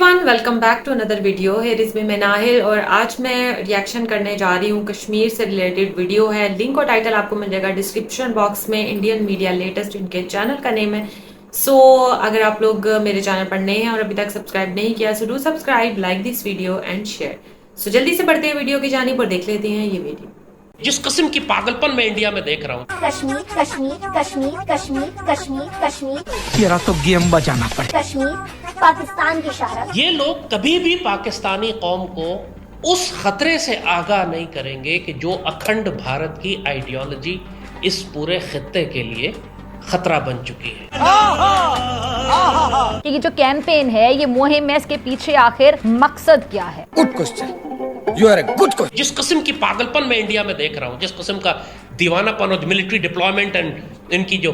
Everyone, welcome back to another video. Here is me Manahil और आज मैं रिएक्शन करने जा रही हूँ। कश्मीर से रिलेटेड वीडियो है। लिंक और टाइटल आपको मिल जाएगा डिस्क्रिप्शन बॉक्स में। इंडियन मीडिया लेटेस्ट इनके चैनल का नेम है। सो अगर आप लोग मेरे चैनल पर नए हैं और अभी तक सब्सक्राइब नहीं किया so do subscribe, like this video and share. So जल्दी से बढ़ते हैं वीडियो की जानिब और देख लेते हैं ये वीडियो। जिस किस्म की पागलपन मैं इंडिया में देख रहा हूँ। कश्मीर कश्मीर कश्मीर कश्मीर कश्मीर कश्मीर तेरा तो गेम बजाना पड़ेगा। कश्मीर पाकिस्तान की शरारत। ये लोग कभी भी पाकिस्तानी कौम को उस खतरे से आगाह नहीं करेंगे कि जो अखंड भारत की आइडियोलॉजी इस पूरे खित्ते के लिए खतरा बन चुकी है। ये जो कैंपेन है, ये मुहिम है, इसके पीछे आखिर मकसद क्या है? Good question, you are a good question. जिस किस्म की पागलपन मैं इंडिया में देख रहा हूँ, जिस किस्म का दीवानापन और मिलिट्री डिप्लॉयमेंट एंड इनकी जो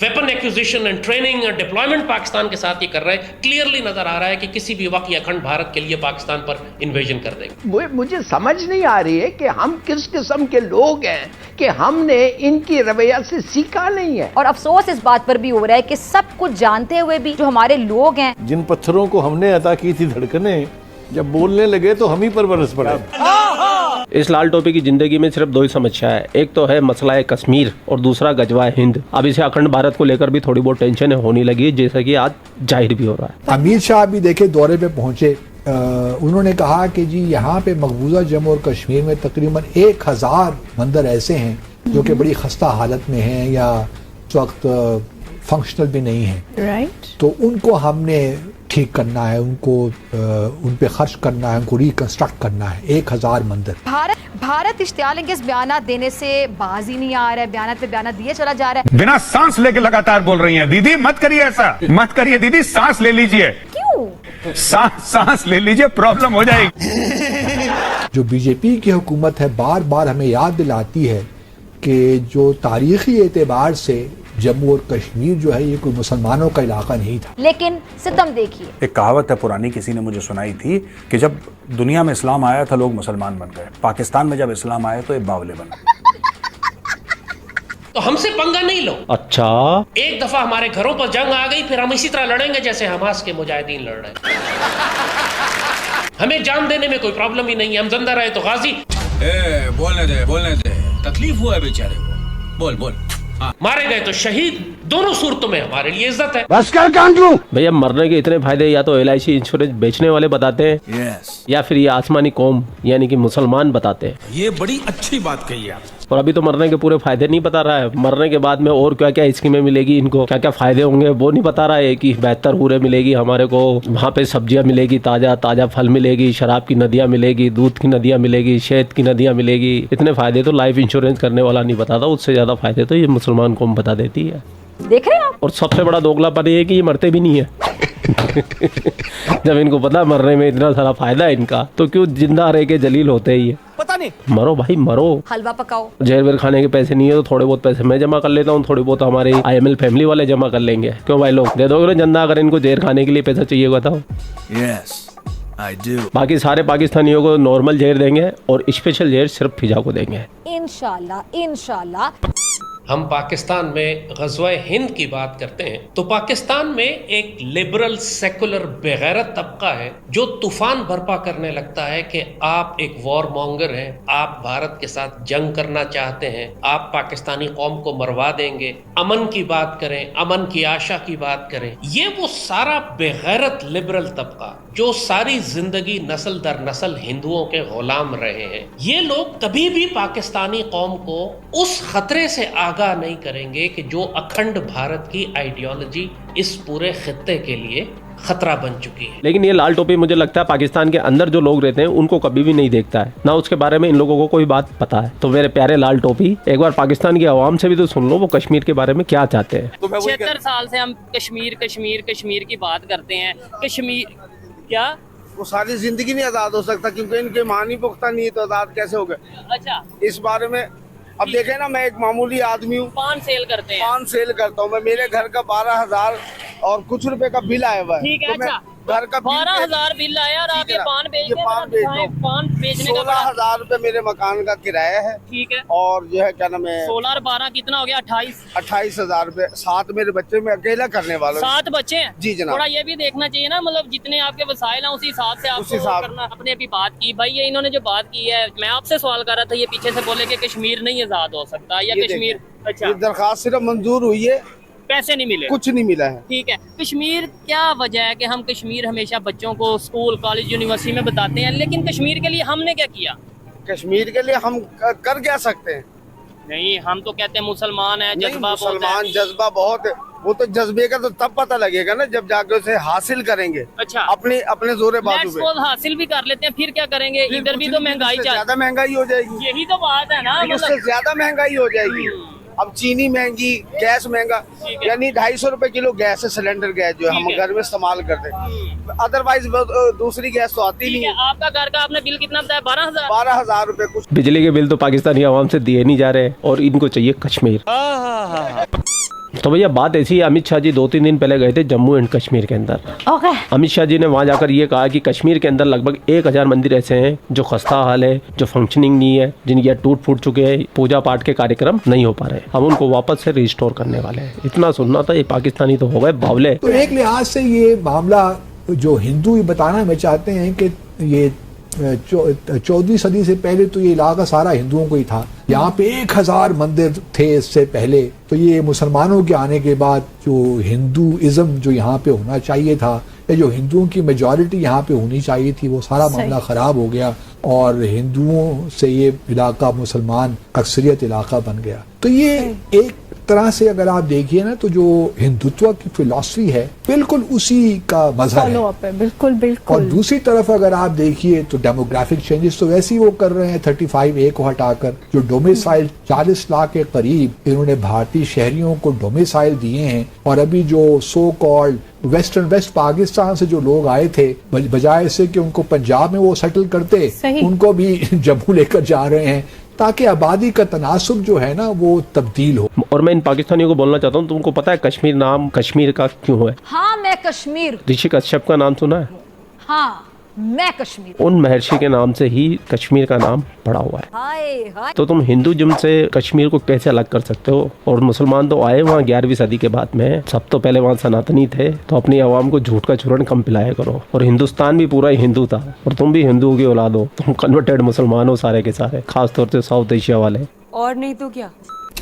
weapon acquisition and training and deployment Pakistan के साथ ये कर रहे हैं, क्लियरली नजर आ रहा है कि किसी भी वक्त ये अखंड भारत के लिए पाकिस्तान पर इन्वेजन कर देंगे। मुझे समझ नहीं आ रही है कि हम किस किस्म के लोग हैं कि हमने इनकी रवैया से सीखा नहीं है। और अफसोस इस बात पर भी हो रहा है कि सब कुछ जानते हुए भी जो हमारे लोग हैं, जिन पत्थरों को हमने अता की थी धड़कने, जब बोलने लगे तो हम ही पर बरस पड़े। इस लाल टोपी की जिंदगी में सिर्फ दो ही समस्या है, एक तो है मसला है कश्मीर और दूसरा गजवा हिंद। अब इसे अखंड भारत को लेकर भी थोड़ी बहुत टेंशन होने लगी है, जैसा कि आज जाहिर भी हो रहा है। अमीर शाह भी देखे दौरे पे पहुंचे, उन्होंने कहा कि जी यहाँ पे मकबूजा जम्मू और कश्मीर में तकरीबन 1000 मंदिर ऐसे हैं जो कि बड़ी खस्ता हालत में हैं या इस वक्त फंक्शनल भी नहीं है। राइट। तो उनको हमने ठीक करना है, उनको उन पे खर्च करना है, उनको रिकंस्ट्रक्ट करना है। 1000 मंदिर। भारत इश्तियाल अंगेज़ बयानात देने से बाज ही नहीं आ रहा है, बयानात पे बयानात दिए चला जा रहा है। बिना सांस लेके लगातार बोल रही हैं। दीदी मत करिए ऐसा, मत करिए दीदी, सांस ले लीजिए। क्यों? सांस ले लीजिए, प्रॉब्लम हो जाएगी। जो बीजेपी की हुकूमत है बार बार हमें याद दिलाती है कि जो तारीखी एतबार से जम्मू और कश्मीर जो है ये कोई मुसलमानों का इलाका नहीं था। लेकिन सितम देखिए, एक कहावत है पुरानी, किसी ने मुझे सुनाई थी कि जब दुनिया में इस्लाम आया था लोग मुसलमान बन गए, पाकिस्तान में जब इस्लाम आया तो ये बावले बन गए। तो हमसे पंगा नहीं लो। अच्छा, एक दफा हमारे घरों पर जंग आ गई, फिर हम इसी तरह लड़ेंगे जैसे हमास के मुजाहिदीन लड़ रहे हैं। हमें जान देने में कोई प्रॉब्लम ही नहीं है, हम जिंदा रहे तो गाजी। बोलने दे, तकलीफ हुआ है बेचारे को, बोल। मारे गए तो शहीद, दोनों सूरतों में हमारे लिए इज्जत है। बस कर कांटू। भैया मरने के इतने फायदे या तो LIC इंश्योरेंस बेचने वाले बताते हैं, या फिर ये आसमानी कौम यानी कि मुसलमान बताते हैं। ये बड़ी अच्छी बात कही आप। और अभी तो मरने के पूरे फायदे नहीं बता रहा है, मरने के बाद में और क्या क्या स्कीमें मिलेगी इनको, क्या क्या फायदे होंगे वो नहीं बता रहा है। कि बेहतर पूरे मिलेगी हमारे को, वहाँ पे सब्जियां मिलेगी, ताजा फल मिलेगी, शराब की नदियाँ मिलेगी, दूध की नदियाँ मिलेगी, शहद की नदियाँ मिलेगी। इतने फायदे तो लाइफ इंश्योरेंस करने वाला नहीं बताता, उससे ज्यादा फायदे तो ये मुसलमान कौम बता देती है। देख रहे हैं आप? और सबसे बड़ा दोगलापन ये है कि ये मरते भी नहीं है। जब इनको पता मरने में इतना सारा फायदा है इनका, तो क्यों जिंदा रह के जलील होते ही है। पता नहीं, मरो भाई मरो। हलवा पकाओ। जहर वेर खाने के पैसे नहीं है तो थोड़े बहुत पैसे मैं जमा कर लेता हूँ, थोड़े बहुत हमारे IML फैमिली वाले जमा कर लेंगे। क्यों भाई लोग दे दोगे चंदा अगर इनको जहर खाने के लिए पैसा चाहिए बताओ? Yes I do. बाकी सारे पाकिस्तानियों को नॉर्मल जहर देंगे और स्पेशल जहर सिर्फ फिजा को देंगे इंशाल्लाह। हम पाकिस्तान में ग़ज़वा-ए हिंद की बात करते हैं तो पाकिस्तान में एक लिबरल सेकुलर बेगैरत तबका है जो तूफान बर्पा करने लगता है कि आप एक वॉर मॉन्गर हैं, आप भारत के साथ जंग करना चाहते हैं, आप पाकिस्तानी कौम को मरवा देंगे, अमन की बात करें, अमन की आशा की बात करें। ये वो सारा बेगैरत लिबरल तबका जो सारी जिंदगी नस्ल दर नस्ल हिंदुओं के गुलाम रहे हैं, ये लोग कभी भी पाकिस्तानी कौम को उस खतरे से आगाह नहीं करेंगे कि जो अखंड भारत की आइडियोलॉजी इस पूरे खित्ते के लिए खतरा बन चुकी है। लेकिन ये लाल टोपी मुझे लगता है पाकिस्तान के अंदर जो लोग रहते हैं उनको कभी भी नहीं देखता है, ना उसके बारे में इन लोगों को कोई बात पता है। तो मेरे प्यारे लाल टोपी, एक बार पाकिस्तान की आवाम से भी तो सुन लो वो कश्मीर के बारे में क्या चाहते हैं। 76 साल से हम कश्मीर की बात करते हैं। कश्मीर क्या वो सारी जिंदगी नहीं आजाद हो सकता क्योंकि इनके मानी पुख्ता नहीं तो आजाद कैसे हो गए। अच्छा, इस बारे में अब देखें ना, मैं एक मामूली आदमी हूँ, पान सेल करते हैं, पान सेल करता हूँ मैं, मेरे घर का 12,000 और कुछ रुपए का बिल आया हुआ है। ठीक है, तो अच्छा घर का 12,000 बिल आया और आप ये पान बेच ये पान बेच दो। पान बेचने का 16,000 रूपए मेरे मकान का किराया है। ठीक है। और जो है क्या नाम है 16 और 12 कितना हो गया? 28,000 रूपए। 7 मेरे बच्चे में अकेला करने वाला हूं। 7 बच्चे हैं? जी जनाब। थोड़ा ये भी देखना चाहिए ना, मतलब जितने आपके वसाइल हैं उसी हिसाब से आपको करना। आपने अभी बात की भाई, ये इन्होंने जो बात की है, मैं आपसे सवाल कर रहा था, ये पीछे से बोले कि कश्मीर नहीं आजाद हो सकता या कश्मीर। अच्छा, ये दरखास्त सिर्फ मंजूर हुई है, पैसे नहीं मिले, कुछ नहीं मिला है। ठीक है। कश्मीर क्या वजह है कि हम कश्मीर हमेशा बच्चों को स्कूल कॉलेज यूनिवर्सिटी में बताते हैं, लेकिन कश्मीर के लिए हमने क्या किया? कश्मीर के लिए हम कर क्या सकते हैं? नहीं, हम तो कहते हैं मुसलमान है, जज्बा मुसलमान जज्बा बहुत है। वो तो जज्बे का तो तब पता लगेगा ना जब जाके उसे हासिल करेंगे। अच्छा, अपने जोरे बाजू पे हासिल भी कर लेते हैं, फिर क्या करेंगे? इधर भी तो महंगाई, ज्यादा महंगाई हो जाएगी। यही तो बात है ना, उससे ज्यादा महंगाई हो जाएगी। अब चीनी महंगी, गैस महंगा, यानी 250 रुपए किलो गैस है, सिलेंडर गैस जो हम घर में इस्तेमाल करते हैं। अदरवाइज दूसरी गैस तो आती नहीं है। आपका घर का आपने बिल कितना बताया? 12,000। 12,000 रुपए कुछ। बिजली के बिल तो पाकिस्तानी आवाम से दिए नहीं जा रहे और इनको चाहिए कश्मीर। तो भैया बात ऐसी है, अमित शाह जी 2-3 दिन पहले गए थे जम्मू एंड कश्मीर के अंदर। अमित शाह जी ने वहाँ जाकर ये कहा कि कश्मीर के अंदर लगभग 1,000 मंदिर ऐसे हैं जो खस्ता हाल है, जो फंक्शनिंग नहीं है, जिनके टूट फूट चुके हैं, पूजा पाठ के कार्यक्रम नहीं हो पा रहे। हम उनको वापस से रिस्टोर करने वाले हैं। इतना सुनना था, ये पाकिस्तानी तो हो गए बावले। तो एक लिहाज से ये मामला जो हिंदू बताना में चाहते हैं कि ये 14वीं सदी से पहले तो ये इलाका सारा हिंदुओं को ही था। यहाँ पे 1,000 मंदिर थे इससे पहले। तो ये मुसलमानों के आने के बाद जो हिंदुइज्म जो यहाँ पे होना चाहिए था, या जो हिंदुओं की मेजॉरिटी यहाँ पे होनी चाहिए थी, वो सारा मामला खराब हो गया और हिंदुओं से ये इलाका मुसलमान अक्सरियत इलाका बन गया। तो ये एक तरह से अगर आप देखिए ना, तो जो हिंदुत्व की फिलॉसफी है बिल्कुल उसी का मजहर है। बिल्कुल बिल्कुल। और दूसरी तरफ अगर आप देखिए तो डेमोग्राफिक चेंजेस तो वैसे ही वो कर रहे हैं। 35A को हटाकर जो डोमिसाइल 40 लाख के करीब इन्होंने भारतीय शहरियों को डोमिसाइल दिए हैं। और अभी जो सो कॉल्ड वेस्ट पाकिस्तान से जो लोग आए थे, बजाय से कि उनको पंजाब में वो सेटल करते, उनको भी जम्मू लेकर जा रहे हैं ताकि आबादी का तनासुब जो है ना वो तब्दील हो। और मैं इन पाकिस्तानियों को बोलना चाहता हूँ, तुमको पता है कश्मीर नाम कश्मीर का क्यों है? हाँ, मैं कश्मीर। ऋषि कश्यप का नाम सुना है? हाँ, मैं कश्मीर। उन महर्षि के नाम से ही कश्मीर का नाम पड़ा हुआ है। हाय। तो तुम हिंदुइज्म से कश्मीर को कैसे अलग कर सकते हो? और मुसलमान तो आए वहाँ 11वीं सदी के बाद में, सब तो पहले वहाँ सनातनी थे। तो अपनी आवाम को झूठ का चूर्ण कम पिलाया करो। और हिंदुस्तान भी पूरा ही हिंदू था और तुम भी हिंदुओं की औलाद हो। तुम कन्वर्टेड मुसलमान हो सारे के सारे, खासतौर से साउथ एशिया वाले। और नहीं तो क्या।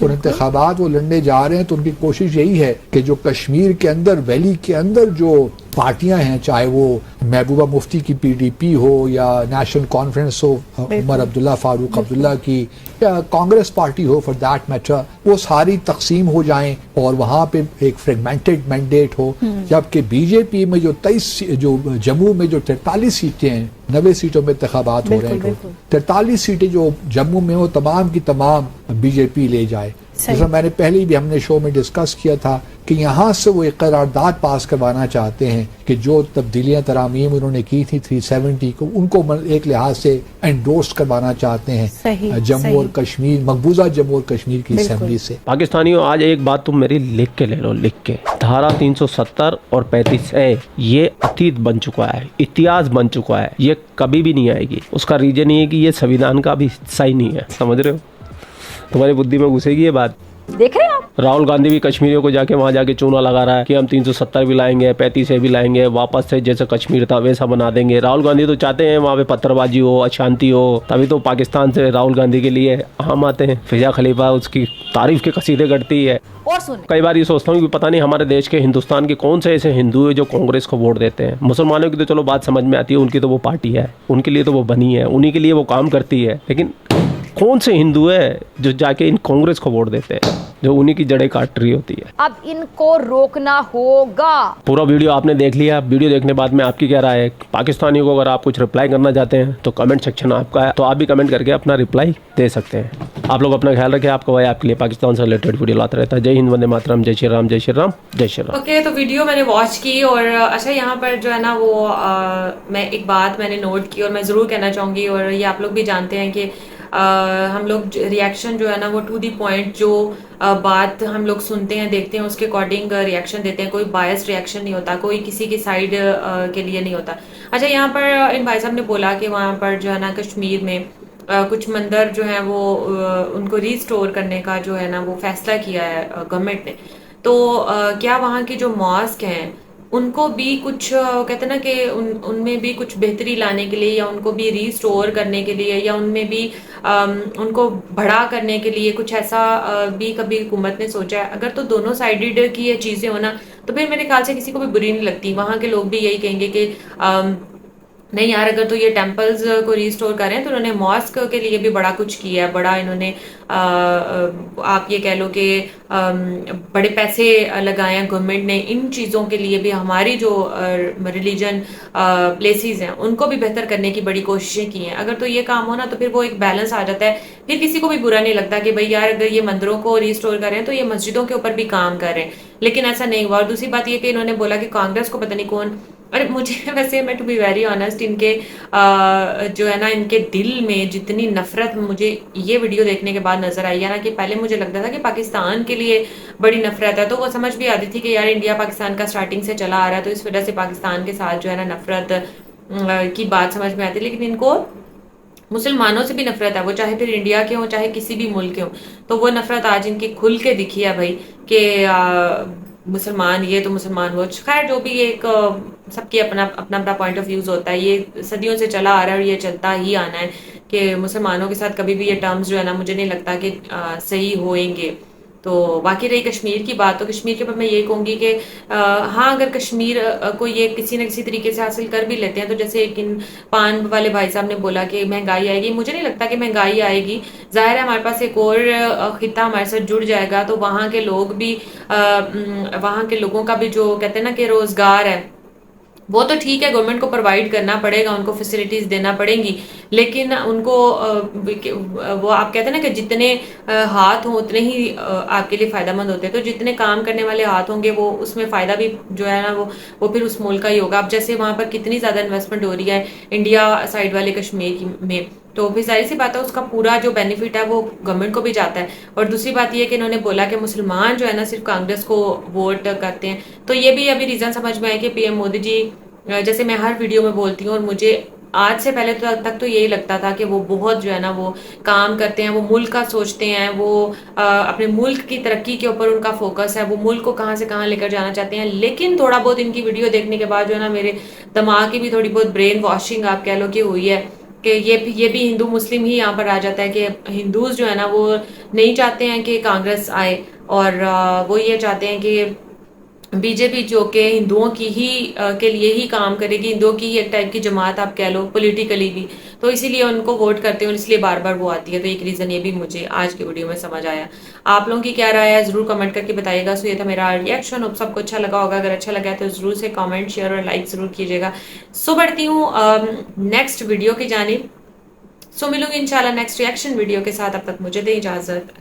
और इंतखाबात वो लड़ने जा रहे हैं तो उनकी कोशिश यही है कि जो कश्मीर के अंदर वैली के अंदर जो पार्टियां हैं, चाहे वो महबूबा मुफ्ती की PDP हो या नेशनल कॉन्फ्रेंस हो उमर अब्दुल्ला फारूक अब्दुल्ला की, या कांग्रेस पार्टी हो फॉर दैट मैटर, वो सारी तकसीम हो जाएं और वहाँ पे एक फ्रेगमेंटेड मैंडेट हो। जबकि बीजेपी में जो 23 जो जम्मू में जो 43 सीटें हैं, 90 सीटों में इंतखाबात हो रहे हैं, 43 सीटें जो जम्मू में हो तमाम की तमाम बीजेपी ले जाए। जैसा मैंने पहले भी हमने शो में डिस्कस किया था कि यहाँ से वो एक करारदाद पास करवाना चाहते हैं कि जो तब्दीलियां तरामीम उन्होंने की थी 370 को, उनको एक लिहाज से एंडोर्स करवाना चाहते हैं जम्मू और कश्मीर, मकबूजा जम्मू और कश्मीर की असेंबली से। पाकिस्तानियों, आज एक बात तुम मेरी लिख के ले लो, लिख के। धारा 370 और 35A ये अतीत बन चुका है, इतिहास बन चुका है, ये कभी भी नहीं आएगी। उसका रीजन ये है कि ये संविधान का भी हिस्सा ही नहीं है। समझ रहे हो? तुम्हारी बुद्धि में घुसेगी ये बात। देख रहे हैं आप? राहुल गांधी भी कश्मीरियों को जाके वहाँ जाके चूना लगा रहा है कि हम 370 भी लाएंगे, 35A भी लाएंगे, वापस से जैसे कश्मीर था वैसा बना देंगे। राहुल गांधी तो चाहते हैं वहाँ पे पत्थरबाजी हो, अशांति हो, तभी तो पाकिस्तान से राहुल गांधी के लिए हम आते हैं। फिजा खलीफा उसकी तारीफ के कसीदे करती है। और सुन, कई बार ये सोचता हूँ कि पता नहीं हमारे देश के, हिंदुस्तान के कौन से ऐसे हिंदू है जो कांग्रेस को वोट देते हैं। मुसलमानों की तो चलो बात समझ में आती है, उनकी तो वो पार्टी है, उनके लिए तो वो बनी है, उन्हीं के लिए वो काम करती है। लेकिन कौन से हिंदू है जो जाके इन कांग्रेस को वोट देते हैं, जो उन्हीं की जड़ें काट रही होती है? अब इनको रोकना होगा। पूरा वीडियो आपने देख लिया। वीडियो देखने बाद में आपकी क्या राय है? पाकिस्तानियों को अगर आप कुछ रिप्लाई करना चाहते हैं तो कमेंट सेक्शन आपका है, तो आप भी कमेंट करके अपना रिप्लाई दे सकते हैं। आप लोग अपना ख्याल रखें। आपका भाई आपके लिए पाकिस्तान से रिलेटेड वीडियो लाता रहता है। जय हिंद, वंदे मातरम, जय श्री राम, जय श्री राम, जय श्री राम। ओके, तो वीडियो मैंने वॉच की और अच्छा यहाँ पर जो है ना वो मैं एक बात मैंने नोट की और मैं ज़रूर कहना चाहूँगी, और ये आप लोग भी जानते हैं कि हम लोग रिएक्शन जो है ना वो टू दी पॉइंट, जो बात हम लोग सुनते हैं देखते हैं उसके अकॉर्डिंग रिएक्शन देते हैं। कोई बायस रिएक्शन नहीं होता, कोई किसी की साइड के लिए नहीं होता। अच्छा, यहाँ पर इन भाई साहब ने बोला कि वहाँ पर जो है ना कश्मीर में कुछ मंदिर जो है वो उनको रीस्टोर करने का जो है ना वो फैसला किया है गवर्नमेंट ने। तो क्या वहाँ की जो मॉस्क हैं उनको भी कुछ कहते हैं ना कि उनमें भी कुछ बेहतरी लाने के लिए या उनको भी रीस्टोर करने के लिए या उनमें भी उनको बड़ा करने के लिए कुछ ऐसा भी कभी हुकूमत ने सोचा है? अगर तो दोनों साइडेड की ये चीज़ें हो ना तो फिर मेरे ख्याल से किसी को भी बुरी नहीं लगती। वहाँ के लोग भी यही कहेंगे कि नहीं यार, अगर तो ये टेम्पल्स को रिस्टोर कर रहे हैं तो उन्होंने मॉस्क के लिए भी बड़ा कुछ किया है, बड़ा इन्होंने आप ये कह लो कि बड़े पैसे लगाए हैं गवर्नमेंट ने इन चीज़ों के लिए भी। हमारी जो रिलीजन प्लेसेस हैं उनको भी बेहतर करने की बड़ी कोशिशें की हैं। अगर तो ये काम हो ना तो फिर वो एक बैलेंस आ जाता है, फिर किसी को भी बुरा नहीं लगता कि भाई यार अगर ये मंदिरों को रिस्टोर कर रहे हैं तो ये मस्जिदों के ऊपर भी काम कर रहे हैं। लेकिन ऐसा नहीं हुआ। और दूसरी बात ये कि इन्होंने बोला कि कांग्रेस को पता नहीं कौन, अरे मुझे वैसे मैं टू बी वेरी ऑनेस्ट इनके जो है ना इनके दिल में जितनी नफरत मुझे ये वीडियो देखने के बाद नजर आई है ना, कि पहले मुझे लगता था कि पाकिस्तान के लिए बड़ी नफरत है, तो वो समझ भी आती थी कि यार इंडिया पाकिस्तान का स्टार्टिंग से चला आ रहा है तो इस वजह से पाकिस्तान के साथ जो है ना नफरत की बात समझ में आती है। लेकिन इनको मुसलमानों से भी नफरत है, वो चाहे फिर इंडिया के हों चाहे किसी भी मुल्क के हों, तो वो नफरत आज इनकी खुल के दिखी है भाई कि मुसलमान ये तो मुसलमान वो। खैर जो भी एक सबकी अपना अपना पॉइंट ऑफ व्यूज होता है, ये सदियों से चला आ रहा है और ये चलता ही आना है कि मुसलमानों के साथ कभी भी ये टर्म्स जो है ना मुझे नहीं लगता कि सही होएंगे। तो बाकी रही कश्मीर की बात, तो कश्मीर के ऊपर मैं ये कहूँगी कि हाँ अगर कश्मीर को ये किसी न किसी तरीके से हासिल कर भी लेते हैं तो जैसे एक इन पान वाले भाई साहब ने बोला कि महंगाई आएगी, मुझे नहीं लगता कि महंगाई आएगी। जाहिर है हमारे पास एक और खिता हमारे साथ जुड़ जाएगा तो वहाँ के लोग भी वहाँ के लोगों का भी जो कहते हैं ना कि रोजगार है वो तो ठीक है, गवर्नमेंट को प्रोवाइड करना पड़ेगा, उनको फैसिलिटीज देना पड़ेंगी, लेकिन उनको वो आप कहते हैं ना कि जितने हाथ हों उतने ही आपके लिए फायदेमंद होते हैं। तो जितने काम करने वाले हाथ होंगे वो उसमें फायदा भी जो है ना वो फिर उस मुल्क का ही होगा। अब जैसे वहां पर कितनी ज्यादा इन्वेस्टमेंट हो रही है इंडिया साइड वाले कश्मीर में, तो फिर जाहिर सी बात है उसका पूरा जो बेनिफिट है वो गवर्नमेंट को भी जाता है। और दूसरी बात ये कि इन्होंने बोला कि मुसलमान जो है ना सिर्फ कांग्रेस को वोट करते हैं, तो ये भी अभी रीजन समझ में आया कि पीएम मोदी जी, जैसे मैं हर वीडियो में बोलती हूँ और मुझे आज से पहले तक तो यही लगता था कि वो बहुत जो है ना वो काम करते हैं, वो मुल्क का सोचते हैं, वो अपने मुल्क की तरक्की के ऊपर उनका फोकस है, वो मुल्क को कहाँ से कहाँ लेकर जाना चाहते हैं। लेकिन थोड़ा बहुत इनकी वीडियो देखने के बाद जो है ना मेरे दिमाग की भी थोड़ी बहुत ब्रेन वॉशिंग आप कह लो कि हुई है कि ये भी हिंदू मुस्लिम ही यहाँ पर आ जाता है कि हिंदूज जो है ना वो नहीं चाहते हैं कि कांग्रेस आए और वो ये चाहते हैं कि बीजेपी जो कि हिंदुओं की ही के लिए ही काम करेगी, हिंदुओं की ही एक टाइप की जमात आप कह लो पॉलिटिकली भी, तो इसीलिए उनको वोट करते हैं और इसलिए बार बार वो आती है। तो एक रीज़न ये भी मुझे आज की वीडियो में समझ आया। आप लोगों की क्या राय है ज़रूर कमेंट करके बताइएगा। सो ये था मेरा रिएक्शन, अब सबको अच्छा लगा होगा। अगर अच्छा लगा तो ज़रूर से कॉमेंट शेयर और लाइक ज़रूर कीजिएगा। सो बढ़ती हूँ नेक्स्ट वीडियो की जानिब। सो मिलूंगी इंशाल्लाह नेक्स्ट रिएक्शन वीडियो के साथ, अब तक मुझे दें इजाज़त।